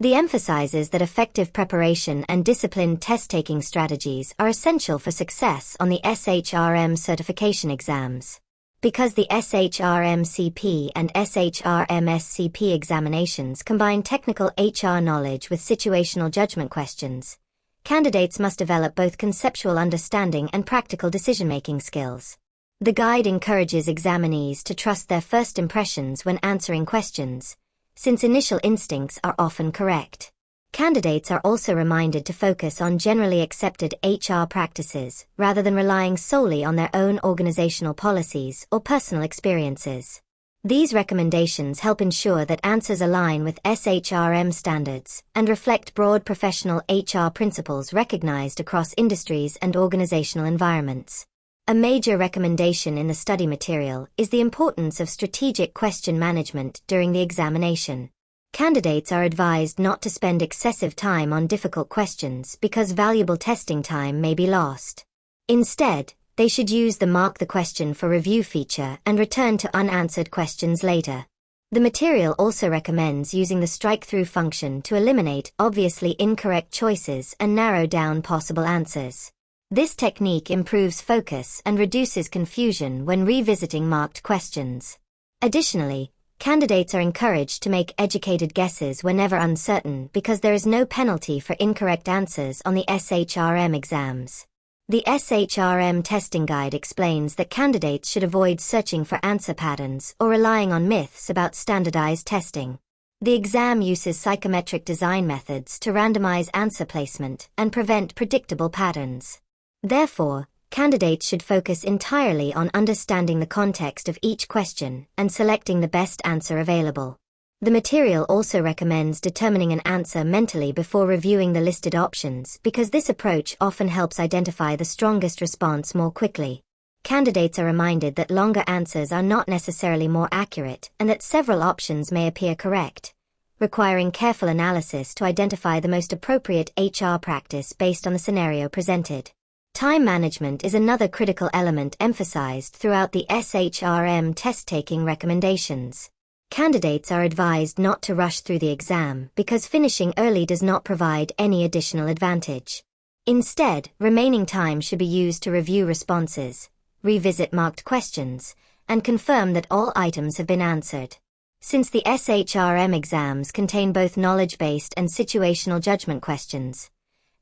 The emphasizes that effective preparation and disciplined test-taking strategies are essential for success on the SHRM certification exams. Because the SHRM-CP and SHRM-SCP examinations combine technical HR knowledge with situational judgment questions, candidates must develop both conceptual understanding and practical decision-making skills. The guide encourages examinees to trust their first impressions when answering questions, since initial instincts are often correct. Candidates are also reminded to focus on generally accepted HR practices, rather than relying solely on their own organizational policies or personal experiences. These recommendations help ensure that answers align with SHRM standards and reflect broad professional HR principles recognized across industries and organizational environments. A major recommendation in the study material is the importance of strategic question management during the examination. Candidates are advised not to spend excessive time on difficult questions because valuable testing time may be lost. Instead, they should use the Mark the Question for Review feature and return to unanswered questions later. The material also recommends using the strike-through function to eliminate obviously incorrect choices and narrow down possible answers. This technique improves focus and reduces confusion when revisiting marked questions. Additionally, candidates are encouraged to make educated guesses whenever uncertain because there is no penalty for incorrect answers on the SHRM exams. The SHRM testing guide explains that candidates should avoid searching for answer patterns or relying on myths about standardized testing. The exam uses psychometric design methods to randomize answer placement and prevent predictable patterns. Therefore, candidates should focus entirely on understanding the context of each question and selecting the best answer available. The material also recommends determining an answer mentally before reviewing the listed options because this approach often helps identify the strongest response more quickly. Candidates are reminded that longer answers are not necessarily more accurate and that several options may appear correct, requiring careful analysis to identify the most appropriate HR practice based on the scenario presented. Time management is another critical element emphasized throughout the SHRM test-taking recommendations. Candidates are advised not to rush through the exam because finishing early does not provide any additional advantage. Instead, remaining time should be used to review responses, revisit marked questions, and confirm that all items have been answered. Since the SHRM exams contain both knowledge-based and situational judgment questions,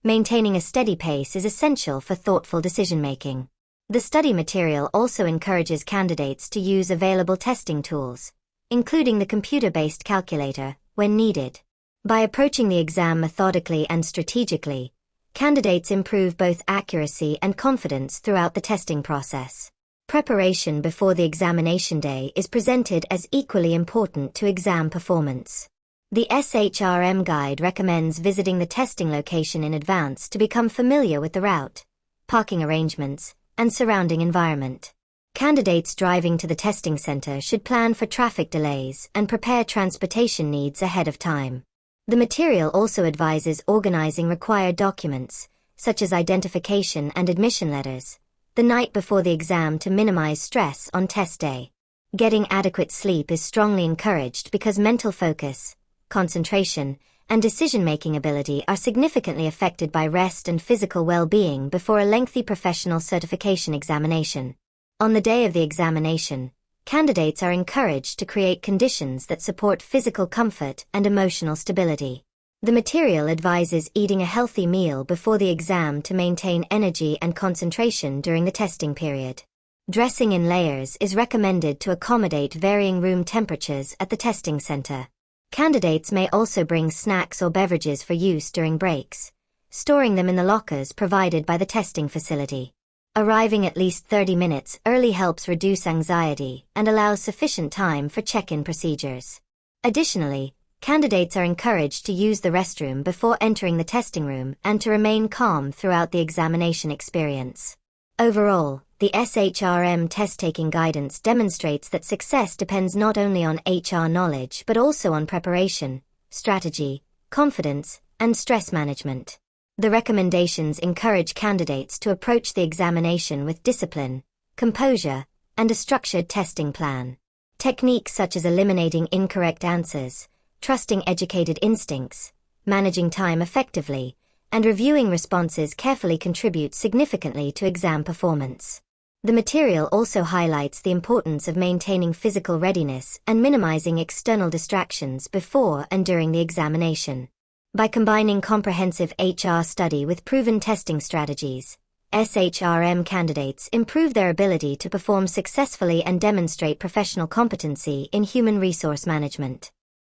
maintaining a steady pace is essential for thoughtful decision-making. The study material also encourages candidates to use available testing tools, including the computer-based calculator, when needed. By approaching the exam methodically and strategically, candidates improve both accuracy and confidence throughout the testing process. Preparation before the examination day is presented as equally important to exam performance. The SHRM guide recommends visiting the testing location in advance to become familiar with the route, parking arrangements, and surrounding environment. Candidates driving to the testing center should plan for traffic delays and prepare transportation needs ahead of time. The material also advises organizing required documents, such as identification and admission letters, the night before the exam to minimize stress on test day. Getting adequate sleep is strongly encouraged because mental focus, concentration, and decision-making ability are significantly affected by rest and physical well-being before a lengthy professional certification examination. On the day of the examination, candidates are encouraged to create conditions that support physical comfort and emotional stability. The material advises eating a healthy meal before the exam to maintain energy and concentration during the testing period. Dressing in layers is recommended to accommodate varying room temperatures at the testing center. Candidates may also bring snacks or beverages for use during breaks, storing them in the lockers provided by the testing facility. Arriving at least 30 minutes early helps reduce anxiety and allows sufficient time for check-in procedures. Additionally, candidates are encouraged to use the restroom before entering the testing room and to remain calm throughout the examination experience. Overall, the SHRM test-taking guidance demonstrates that success depends not only on HR knowledge but also on preparation, strategy, confidence, and stress management. The recommendations encourage candidates to approach the examination with discipline, composure, and a structured testing plan. Techniques such as eliminating incorrect answers, trusting educated instincts, managing time effectively, and reviewing responses carefully contribute significantly to exam performance. The material also highlights the importance of maintaining physical readiness and minimizing external distractions before and during the examination. By combining comprehensive HR study with proven testing strategies, SHRM candidates improve their ability to perform successfully and demonstrate professional competency in human resource management.